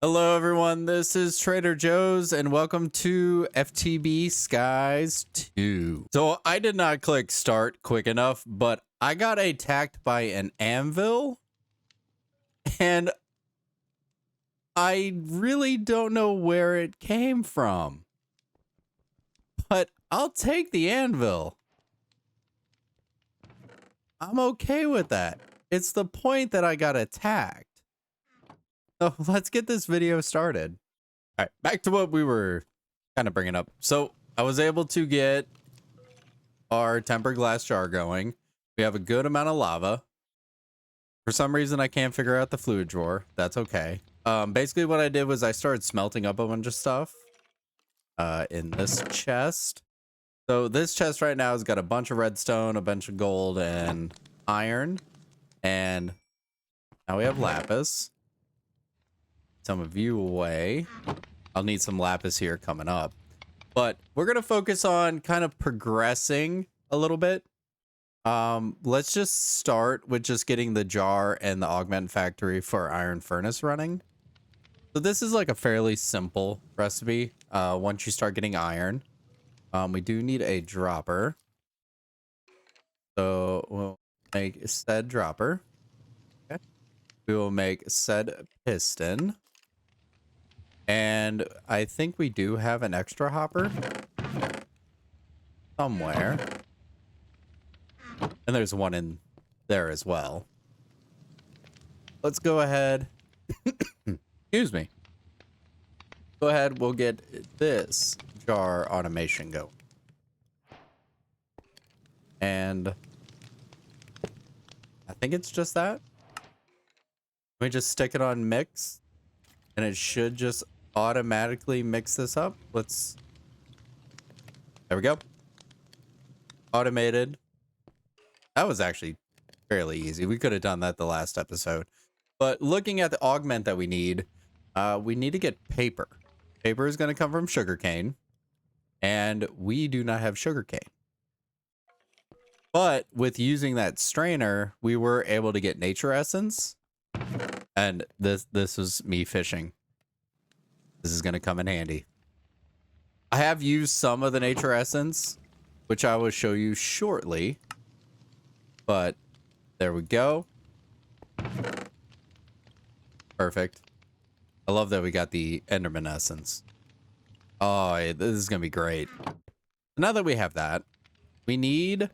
Hello everyone, this is Trader Joe's and welcome to FTB Skies 2. So I did not click start quick enough, but I got attacked by an anvil and I really don't know where it came from, but I'll take the anvil. I'm okay with that. It's the point that I got attacked. So let's get this video started. All right, back to what we were kind of bringing up. So I was able to get our tempered glass jar going. We have a good amount of lava. For some reason, I can't figure out the fluid drawer. That's okay. Basically what I did was I started smelting up a bunch of stuff in this chest. So this chest right now has got a bunch of redstone, a bunch of gold, and iron. And now we have lapis. Some of you away. I'll need some lapis here coming up. But we're going to focus on kind of progressing a little bit. Let's just start with just getting the jar and the augment factory for iron furnace running. So this is like a fairly simple recipe. Once you start getting iron, we do need a dropper. So we'll make said dropper. Okay. We will make said piston. And I think we do have an extra hopper somewhere. And there's one in there as well. Let's go ahead. Excuse me. Go ahead. We'll get this jar automation going. And I think it's just that. We just stick it on mix. And it should just automatically mix this up. There we go. Automated. That was actually fairly easy. We could have done that the last episode. But looking at the augment that we need to get paper. Paper is going to come from sugarcane. And we do not have sugarcane. But with using that strainer, we were able to get nature essence. And this was me fishing. This is going to come in handy. I have used some of the nature essence, which I will show you shortly. But there we go. Perfect. I love that we got the Enderman essence. Oh, this is going to be great. Now that we have that, we need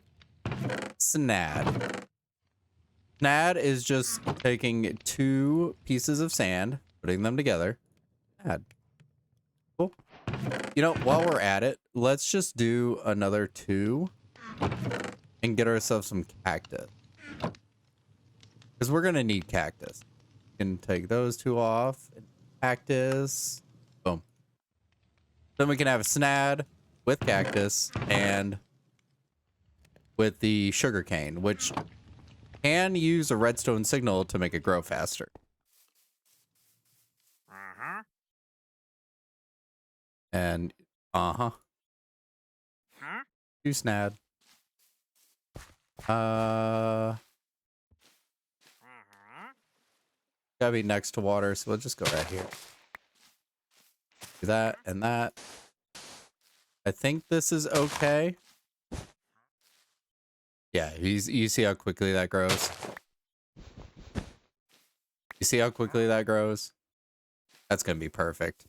snad. Snad is just taking 2 pieces of sand, putting them together. Snad. Cool. You know, while we're at it, let's just do another 2 and get ourselves some cactus. Because we're going to need cactus. We can take those 2 off. Cactus. Boom. Then we can have a snad with cactus and with the sugarcane, which can use a redstone signal to make it grow faster. And two snad. Gotta be next to water, so we'll just go right here. Do that and that. I think this is okay. Yeah, you see how quickly that grows? You see how quickly that grows? That's gonna be perfect.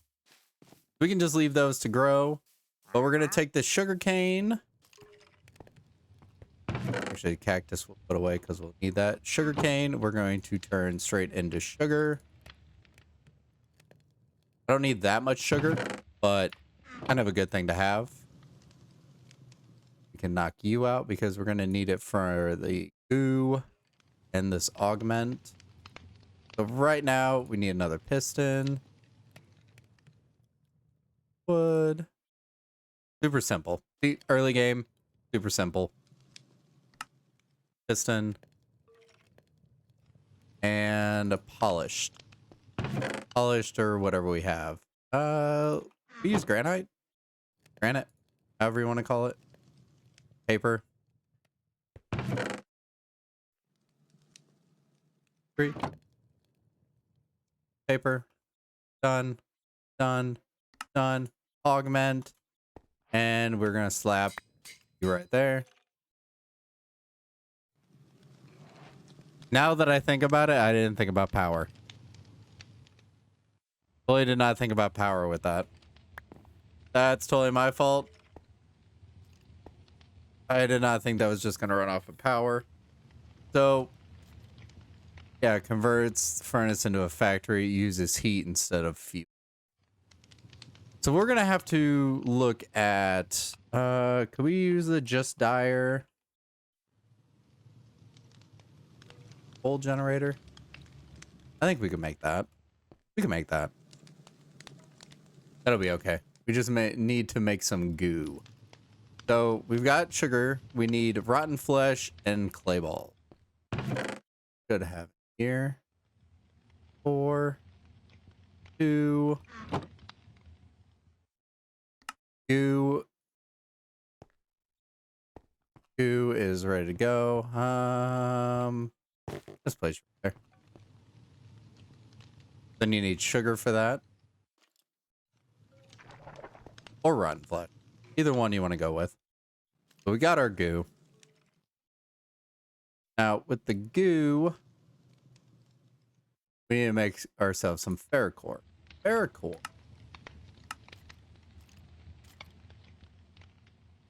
We can just leave those to grow, but we're gonna take the sugar cane. Actually, cactus we'll put away because we'll need that. Sugar cane, we're going to turn straight into sugar. I don't need that much sugar, but kind of a good thing to have. We can knock you out because we're going to need it for the goo and this augment. So right now, we need another piston. Wood. Super simple. See, early game, super simple. Piston. And a polished. Polished or whatever we have. We use granite. Granite. However you want to call it. Paper. 3. Paper. Done. Done. Done. Augment. And we're gonna slap you right there. Now that I think about it, I didn't think about power. Totally did not think about power with that. That's totally my fault. I did not think that was just gonna run off of power. So yeah, converts the furnace into a factory, uses heat instead of fuel. So we're gonna have to look at could we use the just dire coal generator? I think we can make that. We can make that. That'll be okay. We just need to make some goo. So we've got sugar. We need rotten flesh and clay ball. Should have it here. 4, 2. Goo is ready to go. Let's place right there. Then you need sugar for that. Or rotten flesh. Either one you want to go with. So we got our goo. Now with the goo, we need to make ourselves some ferrocore. Ferrocore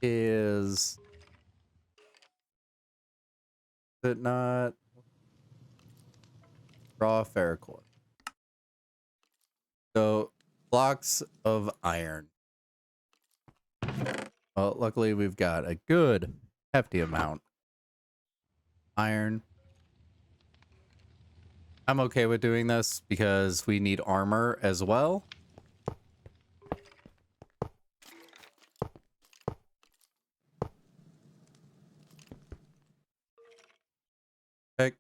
is it not raw ferrocore? So blocks of iron. Well, luckily we've got a good hefty amount. Iron. I'm okay with doing this because we need armor as well. Pick.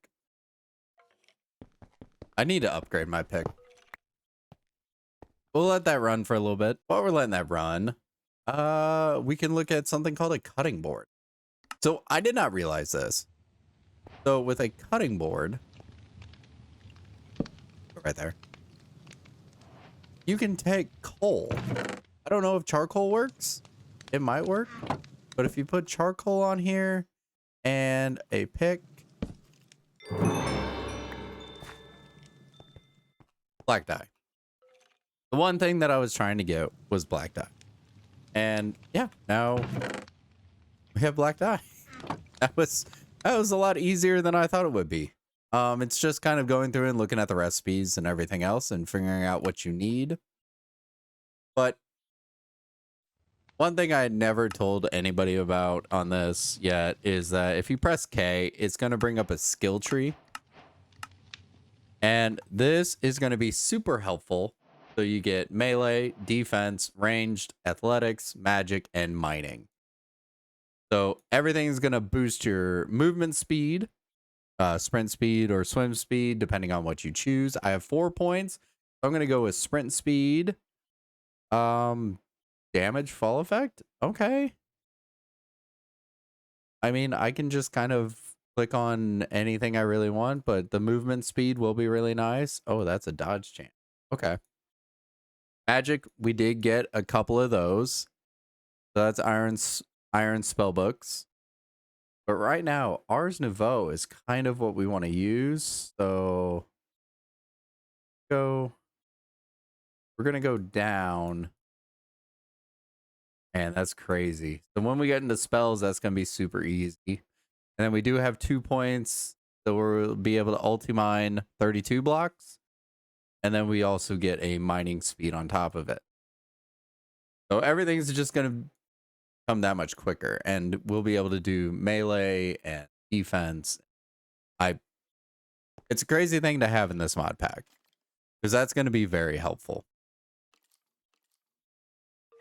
I need to upgrade my pick. We'll let that run for a little bit. While we're letting that run, we can look at something called a cutting board. So I did not realize this. So with a cutting board, right there, you can take coal. I don't know if charcoal works. It might work. But if you put charcoal on here and a pick, black dye. The one thing that I was trying to get was black dye. And yeah, now we have black dye. That was a lot easier than I thought it would be. It's just kind of going through and looking at the recipes and everything else and figuring out what you need. But one thing I had never told anybody about on this yet is that if you press K, it's going to bring up a skill tree. And this is going to be super helpful. So you get melee, defense, ranged, athletics, magic, and mining. So everything's going to boost your movement speed, sprint speed, or swim speed, depending on what you choose. I have 4 points. So I'm going to go with sprint speed. Damage fall effect. Okay. I mean, I can just kind of click on anything I really want, but the movement speed will be really nice. Oh, that's a dodge chance. Okay. Magic, we did get a couple of those. So that's iron spell books. But right now, Ars Nouveau is kind of what we want to use. So we're gonna go down. Man, that's crazy. So when we get into spells, that's gonna be super easy. And then we do have 2 points, so we'll be able to ulti-mine 32 blocks. And then we also get a mining speed on top of it. So everything's just going to come that much quicker. And we'll be able to do melee and defense. It's a crazy thing to have in this mod pack. Because that's going to be very helpful.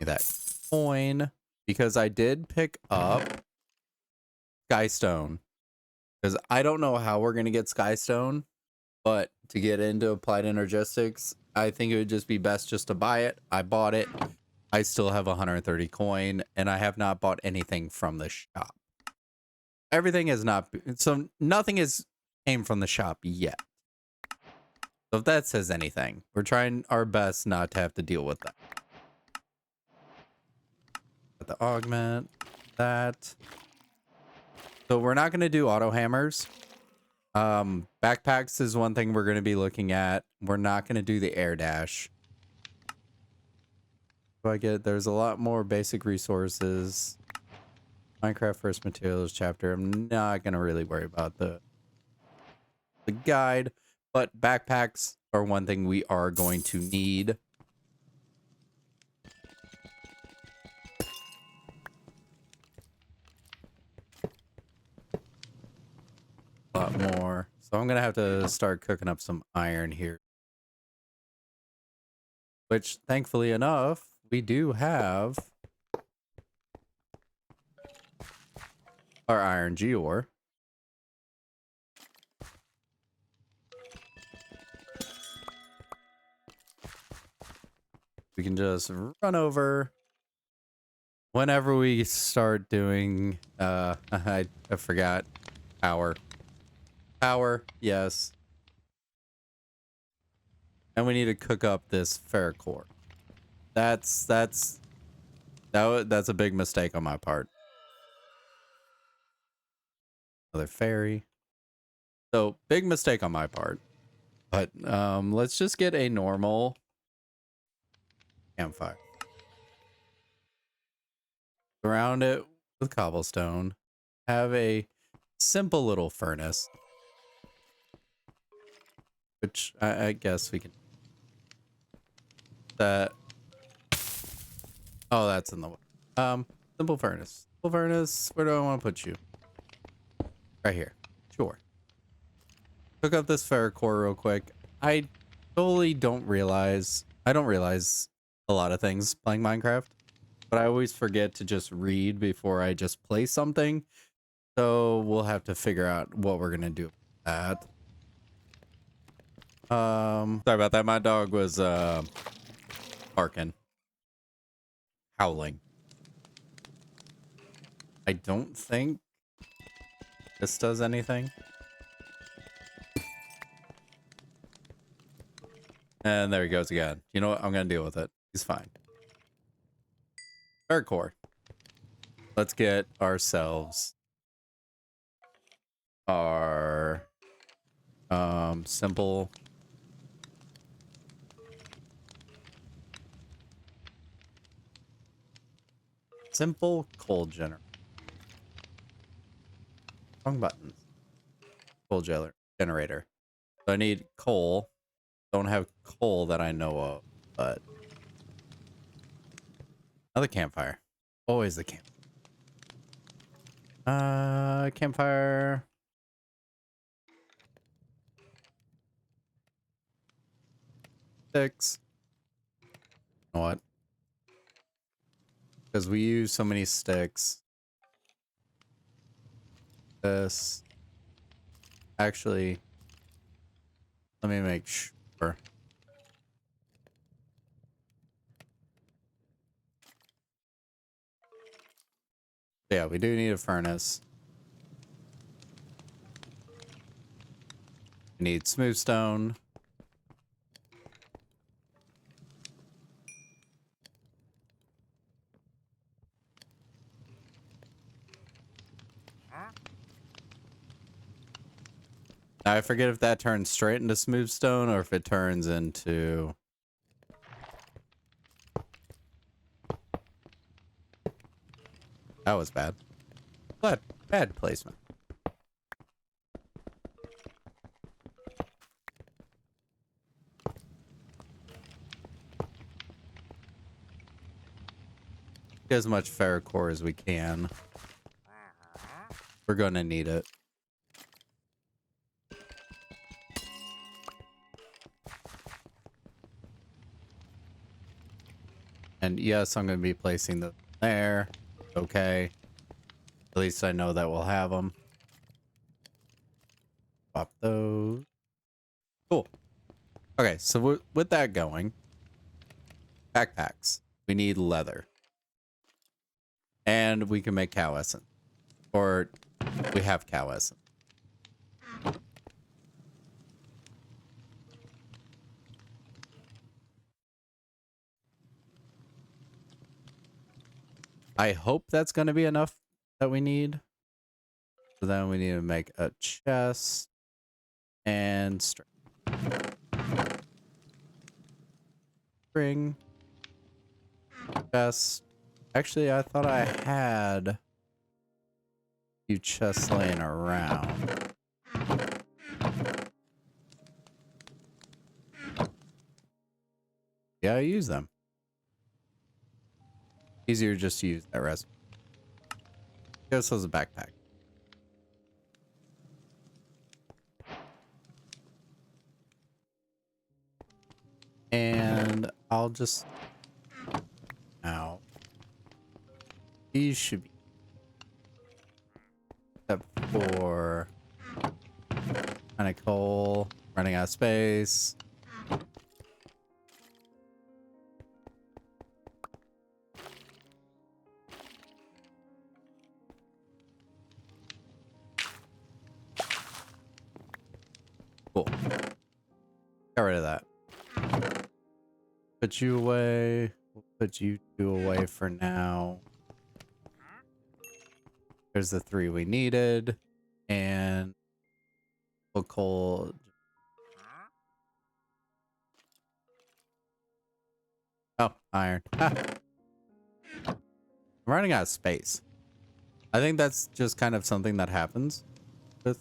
That coin. Because I did pick up Skystone. Because I don't know how we're going to get Skystone. But to get into Applied Energistics, I think it would just be best just to buy it. I bought it. I still have 130 coin, and I have not bought anything from the shop. Everything is not, so nothing is came from the shop yet. So if that says anything, we're trying our best not to have to deal with that. The augment, that. So we're not going to do auto hammers. Backpacks is one thing we're going to be looking at. We're not going to do the air dash. So I get there's a lot more basic resources. Minecraft first materials chapter. I'm not going to really worry about the guide, but backpacks are one thing we are going to need. A lot more. So I'm going to have to start cooking up some iron here. Which, thankfully enough, we do have our iron geore. We can just run over whenever we start doing, I forgot, power, yes. And we need to cook up this ferrocore. That's a big mistake on my part. Another ferry. So big mistake on my part. But let's just get a normal campfire. Surround it with cobblestone. Have a simple little furnace. Which I guess we can. That. Oh, that's in the way. Simple furnace. Simple furnace. Where do I want to put you? Right here. Sure. Cook up this ferrocore real quick. I totally don't realize. I don't realize a lot of things playing Minecraft, but I always forget to just read before I just play something. So we'll have to figure out what we're gonna do with that. Sorry about that. My dog was barking, howling. I don't think this does anything. And there he goes again. You know what? I'm gonna deal with it. He's fine. Ferrocore. Let's get ourselves our simple coal wrong buttons. Coal generator. So I need coal. Don't have coal that I know of, but another campfire. Always the camp. Campfire. 6. You know what? Because we use so many sticks. This. Actually, let me make sure. Yeah, we do need a furnace. We need smooth stone. Now, I forget if that turns straight into smooth stone or if it turns into... That was bad. But bad placement. Get as much ferrocore as we can. We're gonna need it. And yes, I'm going to be placing them there. Okay. At least I know that we'll have them. Pop those. Cool. Okay, so with that going, backpacks. We need leather. And we can make cow essence. Or we have cow essence. I hope that's going to be enough that we need. So then we need to make a chest and string. Chest. Actually, I thought I had a few chests laying around. Yeah, I use them. Easier just to use that recipe. This was a backpack. And I'll just now these should be except for kind of coal, running out of space. Cool. Got rid of that. Put you away. We'll put you two away for now. There's the 3 we needed. And we'll coal. Oh, iron. Ah. I'm running out of space. I think that's just kind of something that happens with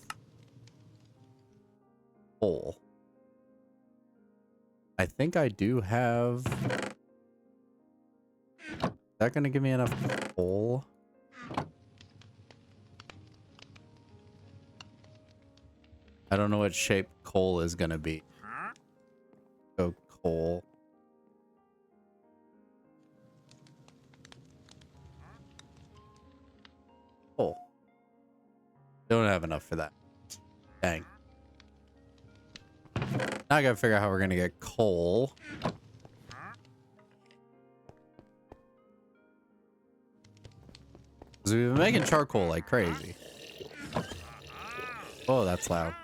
coal. I think I do have... Is that going to give me enough coal? I don't know what shape coal is going to be. Go coal. Coal. Don't have enough for that. Dang. Now I gotta figure out how we're gonna get coal. Because we've been making charcoal like crazy. Oh, that's loud.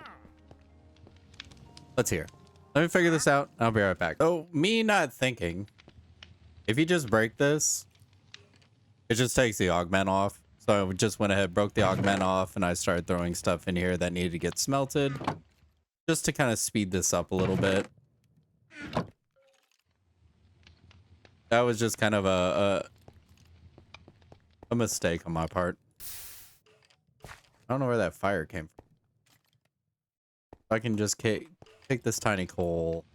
Let's hear. Let me figure this out. I'll be right back. Oh, me not thinking. If you just break this, it just takes the augment off. So I just went ahead, broke the augment off, and I started throwing stuff in here that needed to get smelted. Just to kind of speed this up a little bit. That was just kind of a mistake on my part. I don't know where that fire came from. I can just take this tiny coal,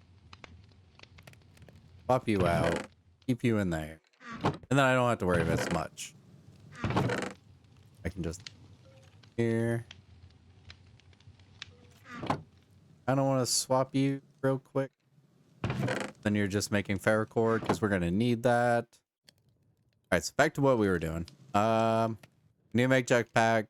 swap you out, keep you in there, and then I don't have to worry about as much. I can just here. I don't want to swap you real quick. Then you're just making ferrocore because we're gonna need that. All right, so back to what we were doing. Need to make jetpack,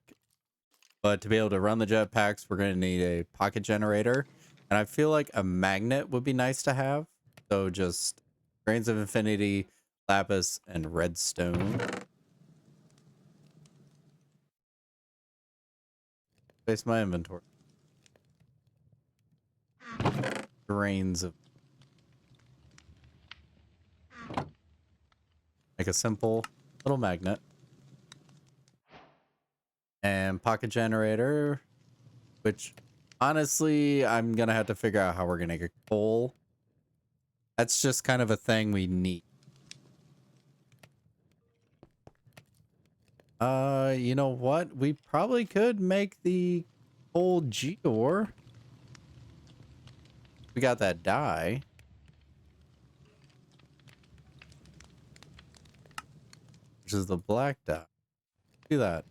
but to be able to run the jetpacks, we're gonna need a pocket generator, and I feel like a magnet would be nice to have. So just grains of infinity, lapis, and redstone. Face my inventory. Grains of. Make a simple little magnet. And pocket generator, which honestly, I'm gonna have to figure out how we're gonna get coal. That's just kind of a thing we need. You know what? We probably could make the coal geode. We got that dye. Which is the black dye. Do that.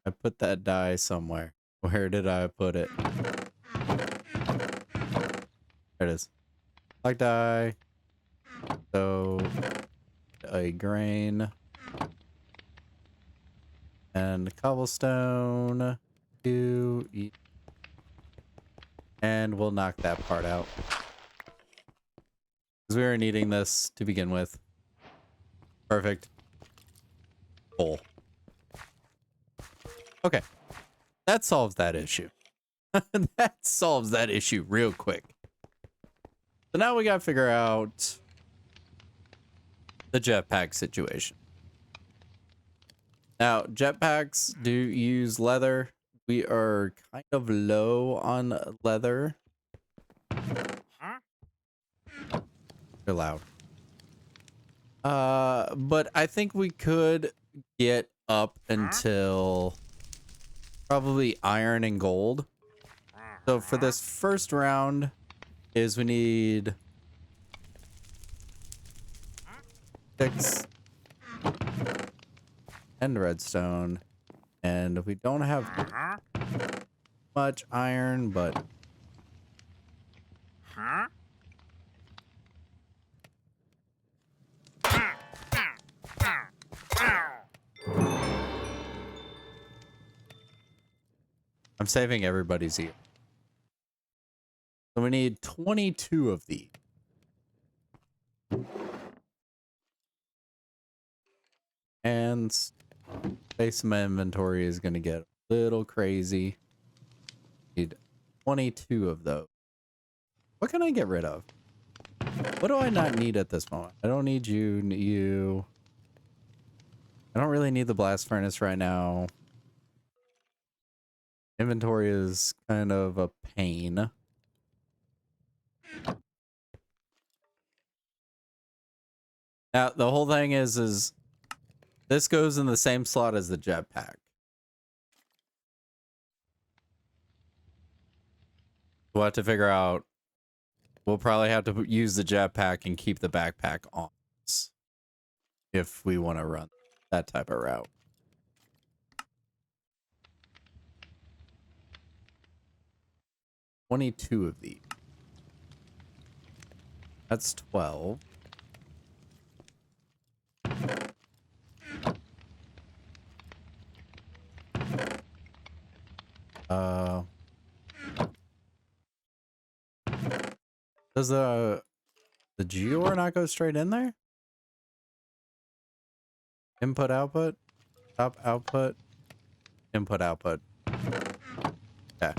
I put that dye somewhere. Where did I put it? There it is. Black dye. So a grain and cobblestone to eat. And we'll knock that part out. Because we were needing this to begin with. Perfect. Coal. Okay. That solves that issue. That solves that issue real quick. So now we gotta figure out the jetpack situation. Now, jetpacks do use leather. We are kind of low on leather. You're loud. But I think we could get up until probably iron and gold. So for this first round is we need 6 and redstone, and we don't have much iron, but I'm saving everybody's ear. So we need 22 of these. And space in my inventory is going to get a little crazy. Need 22 of those. What can I get rid of? What do I not need at this moment? I don't need you. I don't really need the blast furnace right now. Inventory is kind of a pain. Now, the whole thing is this goes in the same slot as the jetpack. We'll have to figure out. We'll probably have to use the jetpack and keep the backpack on us if we want to run that type of route. $22 of these. That's 12. Does the Geor not go straight in there? Input, output, top, output, input, output. Okay.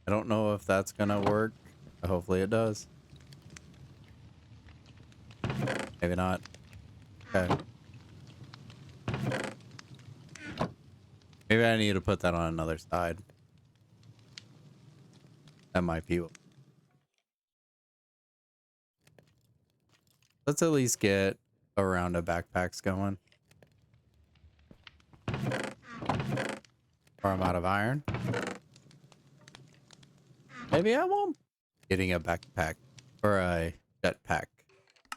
I don't know if that's gonna work. Hopefully it does. Maybe not. Okay. Maybe I need to put that on another side. That might be. Let's at least get a round of backpacks going. Or I'm out of iron. Maybe I won't. Getting a backpack or a jetpack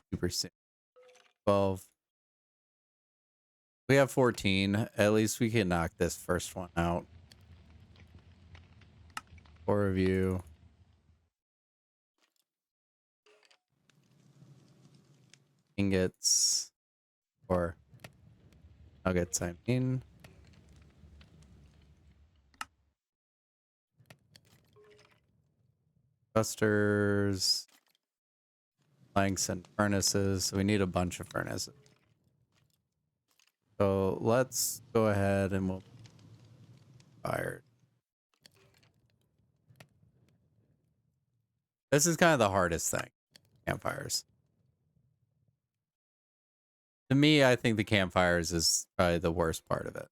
super soon. 12. We have 14. At least we can knock this first one out. 4 of you. Ingots. Or nuggets, I mean. Clusters. Planks and furnaces. We need a bunch of furnaces. So let's go ahead and we'll fire. This is kind of the hardest thing. Campfires. To me, I think the campfires is probably the worst part of it.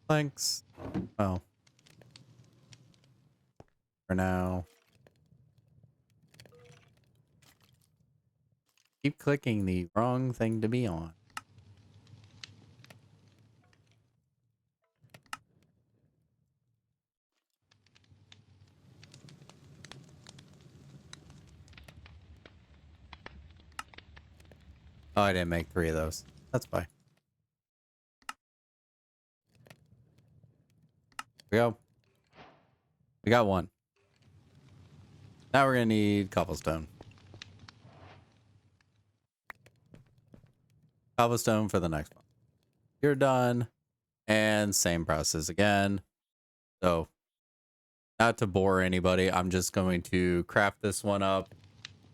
Thanks. Well, for now. Keep clicking the wrong thing to be on. Oh, I didn't make 3 of those. That's fine. Here we go. We got 1. Now we're gonna need cobblestone. Cobblestone for the next one. You're done. And same process again. So, not to bore anybody, I'm just going to craft this one up.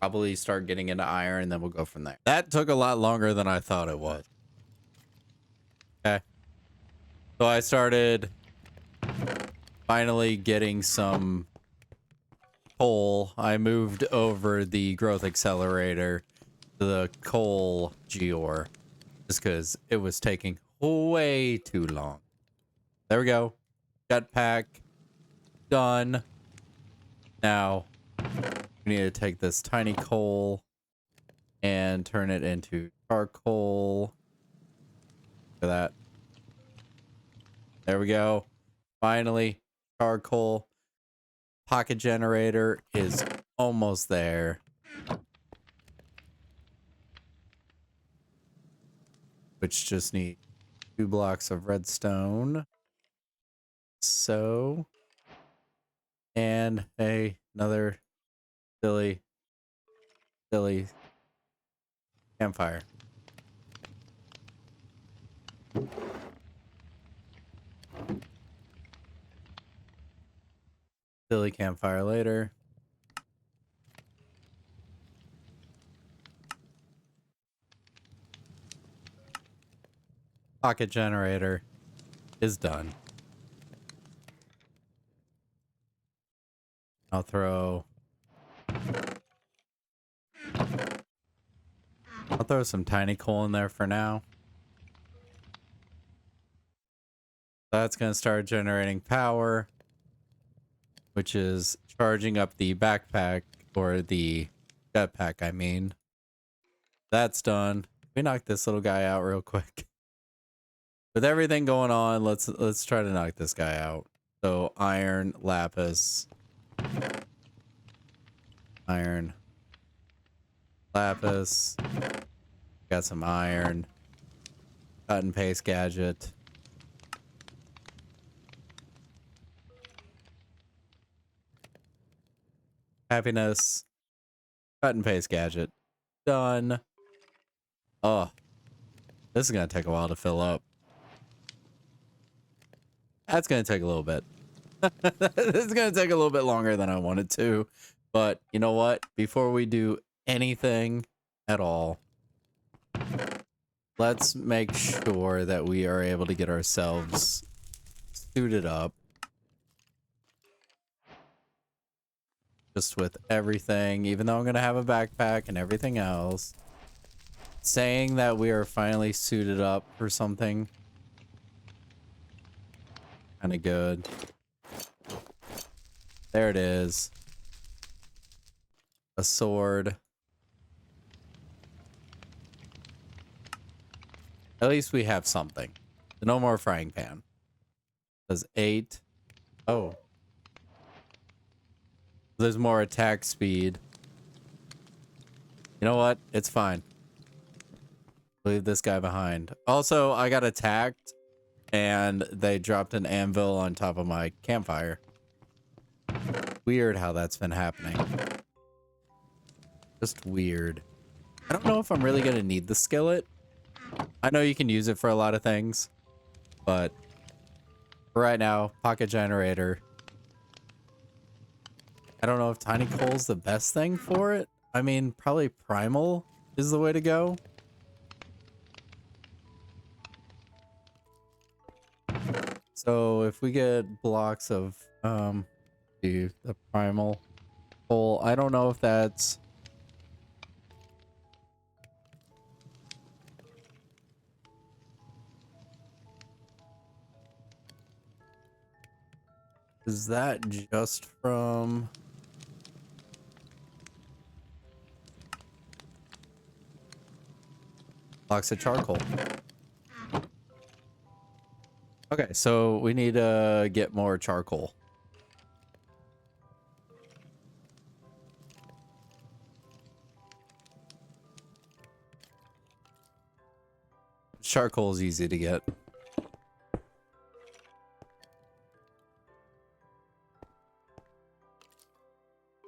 probably start getting into iron, and then we'll go from there. That took a lot longer than I thought it would. Okay. So I started finally getting some coal. I moved over the growth accelerator to the coal gear just because it was taking way too long. There we go. Jetpack done. Now we need to take this tiny coal and turn it into charcoal. Look at that. There we go. Finally, charcoal. Pocket generator is almost there. Which just need 2 blocks of redstone. So, and another silly campfire. Silly campfire later. Pocket generator is done. I'll throw some tiny coal in there for now. That's going to start generating power, which is charging up the backpack, or the jetpack, I mean. That's done. We knock this little guy out real quick. With everything going on, let's try to knock this guy out. So iron, lapis, iron, lapis. Got some iron. Cut and paste gadget. Happiness. Cut and paste gadget. Done. Oh, this is gonna take a while to fill up. That's gonna take a little bit. This is gonna take a little bit longer than I wanted to. But you know what? Before we do anything at all, let's make sure that we are able to get ourselves suited up. Just with everything, even though I'm gonna have a backpack and everything else. Saying that we are finally suited up for something kind of good. There it is. A sword. At least we have something. No more frying pan. Does 8. Oh. There's more attack speed. You know what? It's fine. Leave this guy behind. Also, I got attacked and they dropped an anvil on top of my campfire. Weird how that's been happening. Just weird. I don't know if I'm really going to need the skillet. I know you can use it for a lot of things, but for right now, pocket generator. I don't know if tiny coal's the best thing for it. I mean, probably primal is the way to go. So if we get blocks of the primal coal, I don't know if that's is that just from blocks of charcoal? Okay, so we need to get more charcoal. Charcoal is easy to get.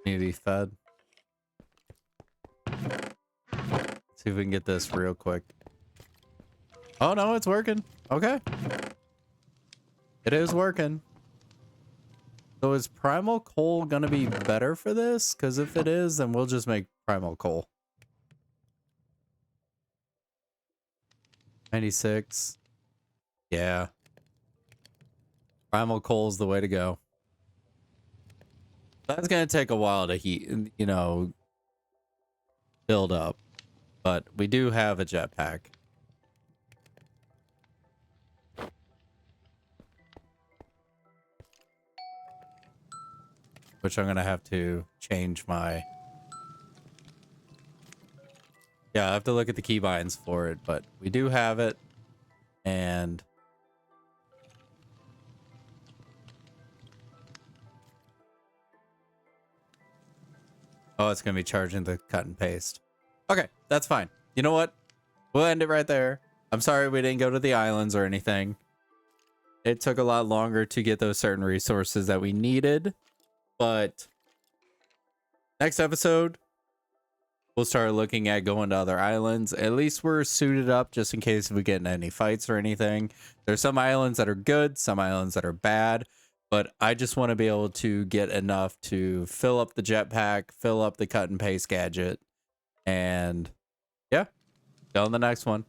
Need to be fed. See if we can get this real quick. Oh no, it's working. Okay. It is working. So is primal coal gonna be better for this? Because if it is, then we'll just make primal coal. 96. Yeah. Primal coal is the way to go. That's gonna take a while to heat, you know, build up. But we do have a jetpack. Which I'm gonna have to change my... Yeah, I have to look at the keybinds for it, but we do have it. And... oh, it's gonna be charging the cut and paste. Okay, that's fine. You know what? We'll end it right there. I'm sorry we didn't go to the islands or anything. It took a lot longer to get those certain resources that we needed. But next episode, we'll start looking at going to other islands. At least we're suited up just in case we get in any fights or anything. There's some islands that are good, some islands that are bad. But I just want to be able to get enough to fill up the jetpack, fill up the cut and paste gadget. And yeah, on the next one.